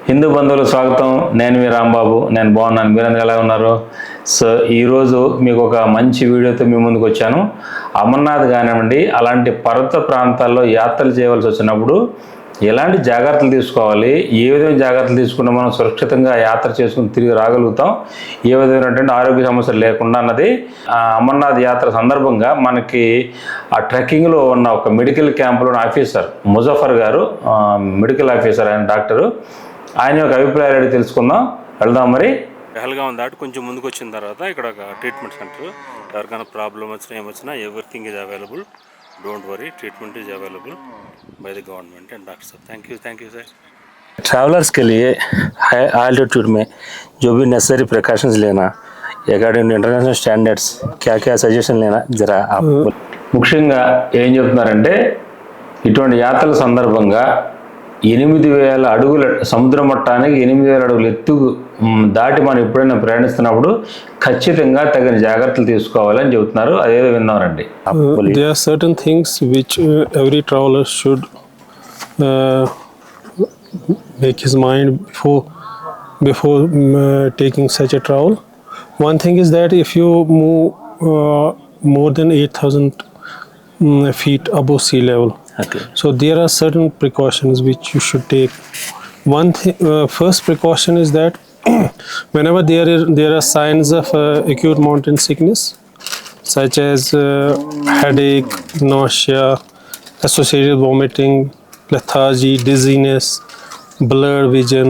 హిందూ బంధువులకు స్వాగతం. నేను మీ రాంబాబు. నేను బాగున్నాను, మీరందరూ ఎలా ఉన్నారు? సో ఈరోజు మీకు ఒక మంచి వీడియోతో మీ ముందుకు వచ్చాను. అమర్నాథ్ కానివ్వండి, అలాంటి పర్వత ప్రాంతాల్లో యాత్రలు చేయవలసి వచ్చినప్పుడు ఎలాంటి జాగ్రత్తలు తీసుకోవాలి, ఏ విధమైన జాగ్రత్తలు తీసుకుంటే మనం సురక్షితంగా యాత్ర చేసుకుని తిరిగి రాగలుగుతాం, ఏ విధమైనటువంటి ఆరోగ్య సమస్యలు లేకుండా అన్నది అమర్నాథ్ యాత్ర సందర్భంగా మనకి ఆ ట్రెక్కింగ్లో ఉన్న ఒక మెడికల్ క్యాంపులోని ఆఫీసర్ ముజఫర్ గారు, మెడికల్ ఆఫీసర్, ఆయన డాక్టరు, ఆయన యొక్క అభిప్రాయాలు అడిగి తెలుసుకుందాం. వెళ్దాం. మరి పహల్గాం దాటి కొంచెం ముందుకు వచ్చిన తర్వాత ఇక్కడ ఒక ట్రీట్మెంట్ సెంటర్, ఎవరికైనా ప్రాబ్లం వచ్చినా ఏమొచ్చినా everything is available. Don't worry, treatment is available by the government and doctor साहब. Thank you sir. ट्रैवलर्स के लिए हाई आल्टीट्यूड में जो भी नेसेसरी प्रिकॉशंस लेना, अकॉर्डिंग टू इंटरनेशनल स्टैंडर्ड्स क्या क्या सजेशन लेना जरा आप. ముఖ్యంగా ఏం చెప్తున్నారంటే, ఇటువంటి యాత్రల సందర్భంగా 8,000 అడుగుల సముద్ర మట్టానికి 8,000 అడుగుల ఎత్తు దాటి మనం ఎప్పుడైనా ప్రయాణిస్తున్నప్పుడు ఖచ్చితంగా తగిన జాగ్రత్తలు తీసుకోవాలని చెబుతున్నారు. అదేదో విన్నారండి. There are certain things which every traveler should make his mind before taking such a travel. One thing is that if you move more than 8,000 feet above sea level, okay, so there are certain precautions which you should take. First precaution is that whenever there are signs of acute mountain sickness such as headache, nausea, associated vomiting, lethargy, dizziness, blurred vision,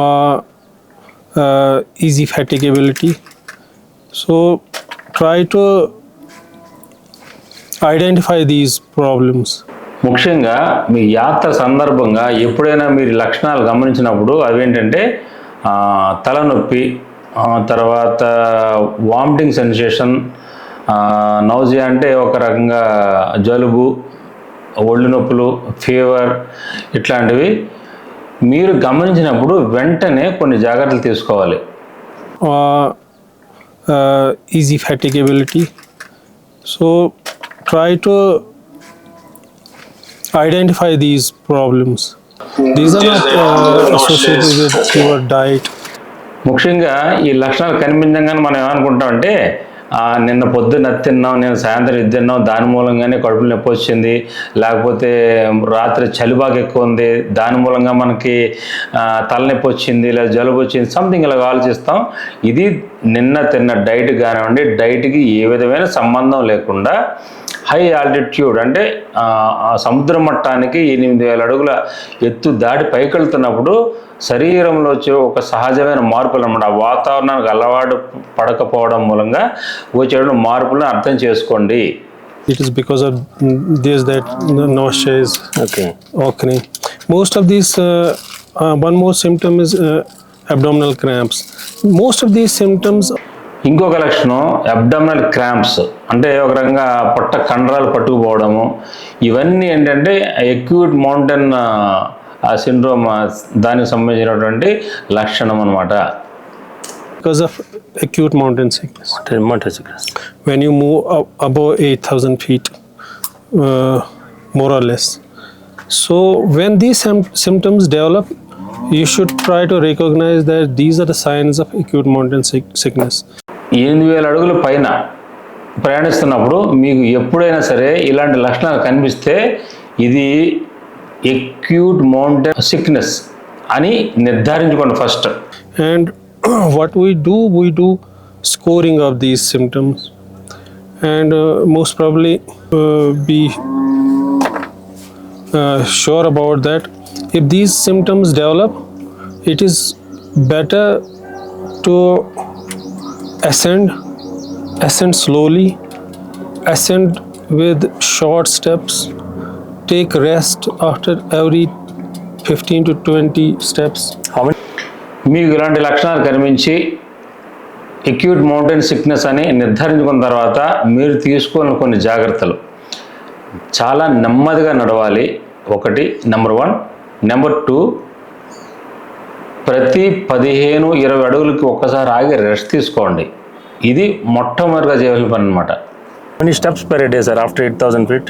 or easy fatigability, so try to identify these problems. ముఖ్యంగా మీ యాత్ర సందర్భంగా ఎప్పుడైనా మీరు లక్షణాలు గమనించినప్పుడు అవేంటంటే తలనొప్పి, తర్వాత వామిటింగ్ సెన్సేషన్, నౌజియా అంటే ఒక రకంగా జలుబు, ఒళ్ళు నొప్పులు, ఫీవర్, ఇట్లాంటివి మీరు గమనించినప్పుడు వెంటనే కొన్ని జాగ్రత్తలు తీసుకోవాలి. Easy fatigability, so try to identify these problems. These are not associated with your diet. ముఖ్యంగా ఈ లక్షణాలు కనిపించగానే మనం ఏమనుకుంటామంటే, నిన్న పొద్దున్న తిన్నాం, నేను సాయంత్రం ఇది తిన్నాం, దాని మూలంగానే కడుపులో నొప్పి వచ్చింది, లేకపోతే రాత్రి చలి బాగా ఎక్కువ ఉంది, దాని మూలంగా మనకి తలనొప్పి వచ్చింది, లేదా జలుబు వచ్చింది, సంథింగ్ ఇలాగ ఆలోచిస్తాం. ఇది నిన్న తిన్న డైట్ కానివ్వండి, డైట్కి ఏ విధమైన సంబంధం లేకుండా హై ఆల్టిట్యూడ్ అంటే సముద్ర మట్టానికి 8,000 అడుగుల ఎత్తు దాటి పైకి వెళ్తున్నప్పుడు శరీరంలో వచ్చే ఒక సహజమైన మార్పులు అన్నమాట. ఆ వాతావరణానికి అలవాటు పడకపోవడం మూలంగా వచ్చే మార్పులను అర్థం చేసుకోండి. It is because of this that the nausea is occurring. Most of these, one more symptom is abdominal cramps. Most of these symptoms. ఇంకొక లక్షణం అబ్డామినల్ క్రాంప్స్, అంటే ఒక రకంగా పొట్ట కండరాలు పట్టుకుపోవడము. ఇవన్నీ ఏంటంటే అక్యూట్ మౌంటైన్ సిండ్రోమ్, దానికి సంబంధించినటువంటి లక్షణం అన్నమాట. Because of acute mountain sickness. When you move above 8,000 feet, more or less. So when these symptoms develop, you should try to recognize that these are the signs of acute mountain sickness. 8,000 అడుగుల పైన ప్రయాణిస్తున్నప్పుడు మీకు ఎప్పుడైనా సరే ఇలాంటి లక్షణాలు కనిపిస్తే ఇది అక్యూట్ మౌంటైన్ సిక్నెస్ అని నిర్ధారించుకోండి first. And what we do scoring of these symptoms, and most probably be sure about that. If these symptoms develop, it is better to ascend slowly, ascend with short steps, take rest after every 15 to 20 steps. మీకు ఇలాంటి లక్షణాలు కనిపించి acute mountain sickness అని నిర్ధారించుకున్న తర్వాత మీరు తీసుకోవాలని కొన్ని జాగ్రత్తలు. చాలా నెమ్మదిగా నడవాలి, ఒకటి, నెంబర్ 1. నెంబర్ 2, ప్రతి 15-20 అడుగులకి ఒక్కసారి ఆగి రెస్ట్ తీసుకోండి. ఇది మొట్టమొదటిగా చేయవలసిన పని అనమాట. How many steps per day, sir, after 8,000 feet?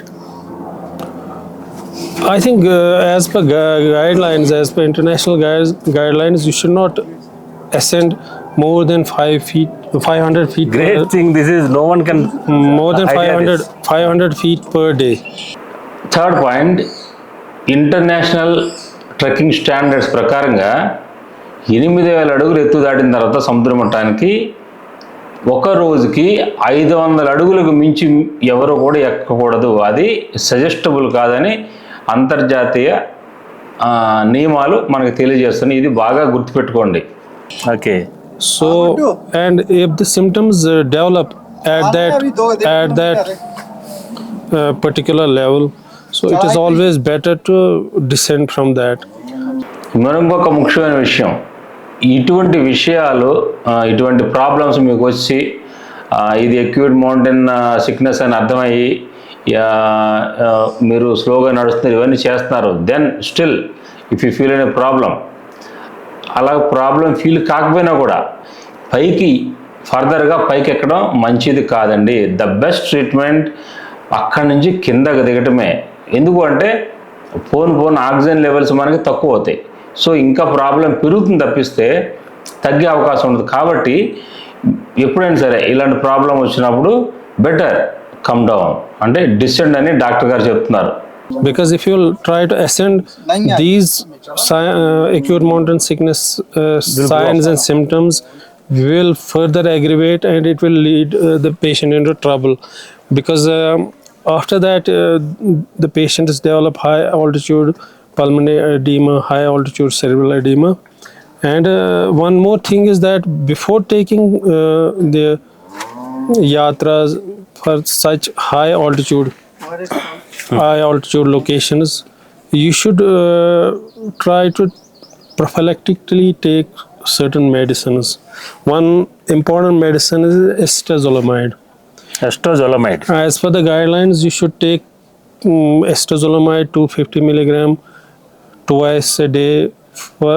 I think as per guidelines, as per international guidelines, you should not ascend more than 500 feet. Great thing. This is no one can. More than idea 500 feet per day. Third point, international trekking standards ప్రకారంగా 8,000 అడుగులు ఎత్తు దాటిన తర్వాత సముద్ర మట్టానికి ఒక రోజుకి 500 అడుగులకు మించి ఎవరు కూడా ఎక్కకూడదు. అది సజెస్టబుల్ కాదని అంతర్జాతీయ నియమాలు మనకు తెలియజేస్తున్నాయి. ఇది బాగా గుర్తుపెట్టుకోండి. Okay. So, and if the symptoms develop at that particular level, so it is always better to descend from that. మరొక ముఖ్యమైన విషయం, ఇటువంటి విషయాలు ఇటువంటి ప్రాబ్లమ్స్ మీకు వచ్చి ఇది అక్యూట్ మౌంటైన్ సిక్నెస్ అని అర్థమయ్యి మీరు స్లోగా నడుస్తున్నారు, ఇవన్నీ చేస్తున్నారు, then still if you feel any problem, అలా ప్రాబ్లం ఫీల్ కాకపోయినా కూడా ఫర్దర్గా పైకి ఎక్కడం మంచిది కాదండి. ద బెస్ట్ ట్రీట్మెంట్ అక్కడి నుంచి కిందకి దిగటమే. ఎందుకు అంటే పోను ఆక్సిజన్ లెవెల్స్ మనకి తక్కువ అవుతాయి. సో ఇంకా ప్రాబ్లం పెరుగుతుంది తప్పిస్తే తగ్గే అవకాశం ఉండదు. కాబట్టి ఎప్పుడైనా సరే ఇలాంటి ప్రాబ్లం వచ్చినప్పుడు బెటర్ కమ్ డౌన్, అంటే డిసెండ్ అని డాక్టర్ గారు చెప్తున్నారు. Because if you try to ascend, these acute mountain sickness signs and symptoms will further aggravate, and it will lead the patient into trouble. Because after that, the patients develop high altitude pulmonary edema, high altitude cerebral edema. And one more thing is that before taking the yatras for such high altitude locations, you should try to prophylactically take certain medicines. One important medicine is acetazolamide. Acetazolamide. As per the guidelines, you should take acetazolamide 250 milligram twice a day for,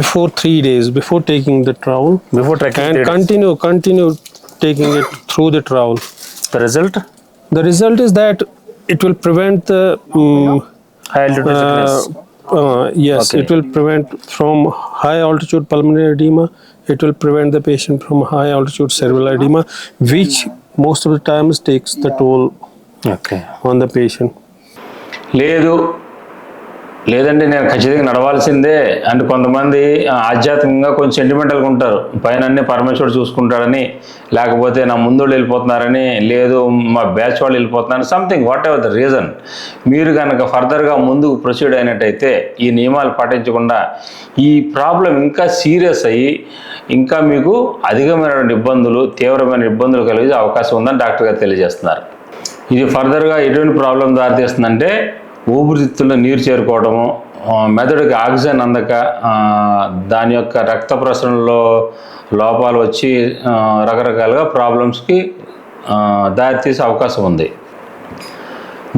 before 3 days before taking the trowel, Before trekking. and continue taking it through the trowel. The result? The result is that it will prevent the High altitude sickness. yes, Okay. it will prevent from high altitude pulmonary edema. It will prevent the patient from high altitude cerebral edema, which most of the times takes the toll Okay. on the patient. లేదంటే నేను ఖచ్చితంగా నడవాల్సిందే అంటే కొంతమంది ఆధ్యాత్మికంగా కొంచెం సెంటిమెంటల్గా ఉంటారు. పైన అన్నీ పరమేశ్వరుడు చూసుకుంటాడని, లేకపోతే నా ముందు వెళ్ళిపోతున్నారని, లేదు మా బ్యాచ్ వాళ్ళు వెళ్ళిపోతున్నారని, something whatever the reason. మీరు కనుక ఫర్దర్గా ముందుకు ప్రొసీడ్ అయినట్టయితే ఈ నియమాలు పాటించకుండా ఈ ప్రాబ్లం ఇంకా సీరియస్ అయ్యి ఇంకా మీకు అధికమైనటువంటి ఇబ్బందులు, తీవ్రమైన ఇబ్బందులు కలిగే అవకాశం ఉందని డాక్టర్ గారు తెలియజేస్తున్నారు. ఇది ఫర్దర్గా ఎటువంటి ప్రాబ్లం దారితీస్తుందంటే ఊపిరితిత్తుల్లో నీరు చేరుకోవడము, మెదడుకి ఆక్సిజన్ అందక దాని యొక్క రక్త ప్రసరణలో లోపాలు వచ్చి రకరకాలుగా ప్రాబ్లమ్స్కి దారితీసే అవకాశం ఉంది.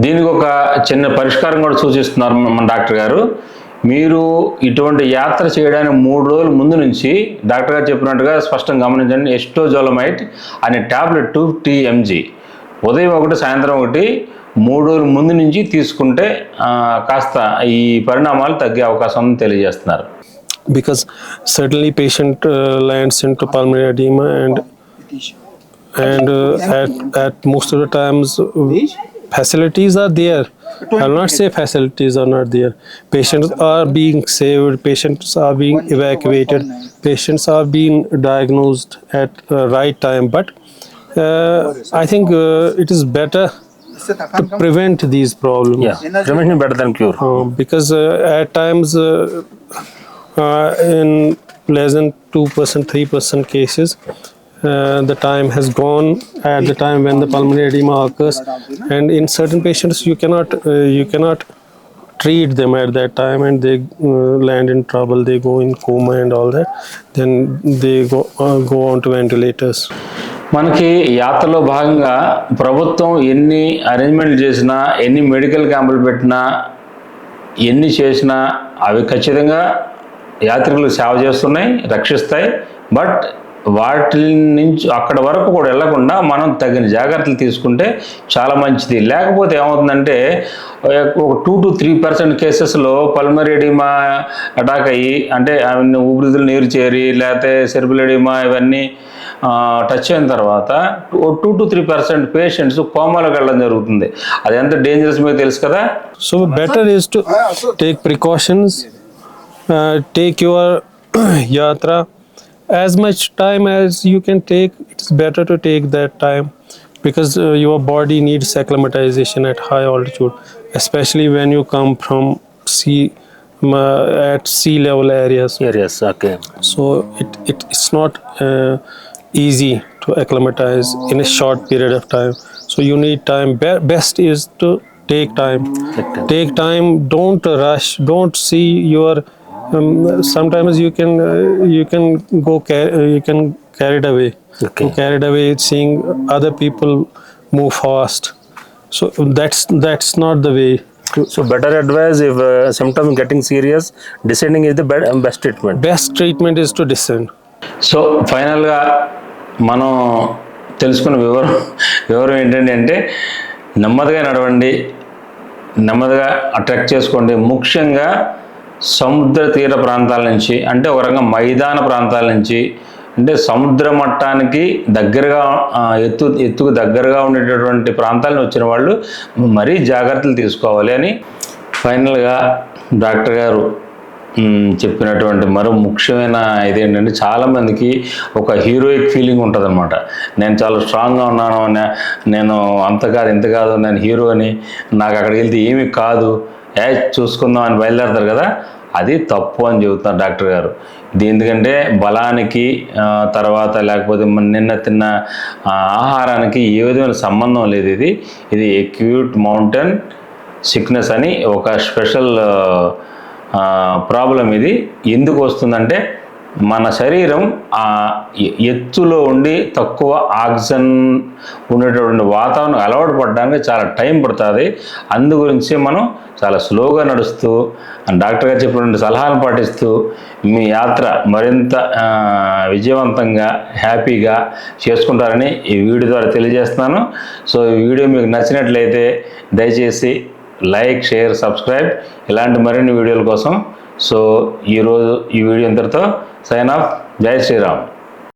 దీనికి ఒక చిన్న పరిష్కారం కూడా సూచిస్తున్నారు మన డాక్టర్ గారు. మీరు ఇటువంటి యాత్ర చేయడానికి 3 రోజుల ముందు నుంచి డాక్టర్ గారు చెప్పినట్టుగా స్పష్టంగా గమనించండి. ఎస్టోజోలమైట్ అనే ట్యాబ్లెట్ 250 mg ఉదయం ఒకటి సాయంత్రం ఒకటి 3 రోజుల ముందు నుంచి తీసుకుంటే కాస్త ఈ పరిణామాలు తగ్గే అవకాశం ఉందని తెలియజేస్తున్నారు. Because certainly patient lands into pulmonary edema, and at most of the times facilities are there. I will not say facilities are not there. Patients are being saved, patients are being evacuated, patients are being diagnosed at right time. But I think it is better to prevent these problems. Yeah. Prevention better than cure. Because at times in less than 2%, 3% cases, the time has gone at the time when the pulmonary edema occurs, and in certain patients you cannot treat them at that time, and they land in trouble, they go in coma and all that, then they go on to ventilators. మనకి యాత్రలో భాగంగా ప్రభుత్వం ఎన్ని అరేంజ్మెంట్లు చేసినా, ఎన్ని medical క్యాంపులు పెట్టినా, ఎన్ని చేసినా అవి ఖచ్చితంగా యాత్రికులకు సేవ చేస్తున్నాయి, రక్షిస్తాయి. బట్ వాటి నుంచి అక్కడ వరకు కూడా వెళ్ళకుండా మనం తగిన జాగ్రత్తలు తీసుకుంటే చాలా మంచిది. లేకపోతే ఏమవుతుందంటే ఒక 2 to 3% కేసెస్లో పల్మరీ ఎడిమా అటాక్ అయ్యి, అంటే ఊపిరితిత్తులు నీరు చేరి లేకపోతే సెరిబ్రల్ ఎడిమా ఇవన్నీ టచ్ అయిన తర్వాత 2 to 3% పేషెంట్స్ కోమాలోకి వెళ్ళడం జరుగుతుంది. అది ఎంత డేంజరస్ మీకు తెలుసు కదా. So better is to take precautions, take your yatra as much time as you can take. It's better to take that time because your body needs acclimatization at high altitude, especially when you come from at sea level areas. Okay. So it's not easy to acclimatize in a short period of time. So you need time. Best is to take time. Take time. Don't rush. Don't see your. Sometimes you can carried away. Okay. You carried away seeing other people move fast. So that's not the way. So better advice if symptom getting serious, descending is the best treatment. Best treatment is to descend. So ఫైనల్గా మనం తెలుసుకున్న వివరం ఏంటంటే నెమ్మదిగా నడవండి, నెమ్మదిగా trek చేసుకోండి. ముఖ్యంగా సముద్ర తీర ప్రాంతాల నుంచి, అంటే ఒక రకంగా మైదాన ప్రాంతాల నుంచి, అంటే సముద్ర మట్టానికి దగ్గరగా ఎత్తుకు దగ్గరగా ఉండేటటువంటి ప్రాంతాలను వచ్చిన వాళ్ళు మరీ జాగ్రత్తలు తీసుకోవాలి అని ఫైనల్గా డాక్టర్ గారు చెప్పినటువంటి మరో ముఖ్యమైన ఇదేంటంటే, చాలామందికి ఒక హీరోయిక్ ఫీలింగ్ ఉంటుంది అనమాట. నేను చాలా స్ట్రాంగ్గా ఉన్నాను, నేను అంత కాదు ఇంత కాదు, నేను హీరో అని, నాకు అక్కడికి వెళ్తే ఏమీ కాదు, చూసుకుందాం అని బయలుదేరతారు కదా. అది తప్పు అని చెబుతున్నారు డాక్టర్ గారు. ఎందుకంటే బలానికి తర్వాత లేకపోతే నిన్న తిన్న ఆహారానికి ఏ విధమైన సంబంధం లేదు. ఇది అక్యూట్ మౌంటైన్ సిక్నెస్ అని ఒక స్పెషల్ ప్రాబ్లం. ఇది ఎందుకు వస్తుందంటే, మన శరీరం ఎత్తులో ఉండి తక్కువ ఆక్సిజన్ ఉండేటటువంటి వాతావరణం అలవాటు పడడానికి చాలా టైం పడుతుంది. అందు గురించి మనం చాలా స్లోగా నడుస్తూ డాక్టర్ గారు చెప్పినటువంటి సలహాలను పాటిస్తూ మీ యాత్ర మరింత విజయవంతంగా హ్యాపీగా చేసుకుంటారని ఈ వీడియో ద్వారా తెలియజేస్తున్నాను. సో ఈ వీడియో మీకు నచ్చినట్లయితే దయచేసి లైక్, షేర్, సబ్స్క్రైబ్ ఇలాంటి మరిన్ని వీడియోల కోసం. సో ఈరోజు ఈ వీడియో ఇంతటితో సైన్ ఆఫ్. జై శ్రీరామ్.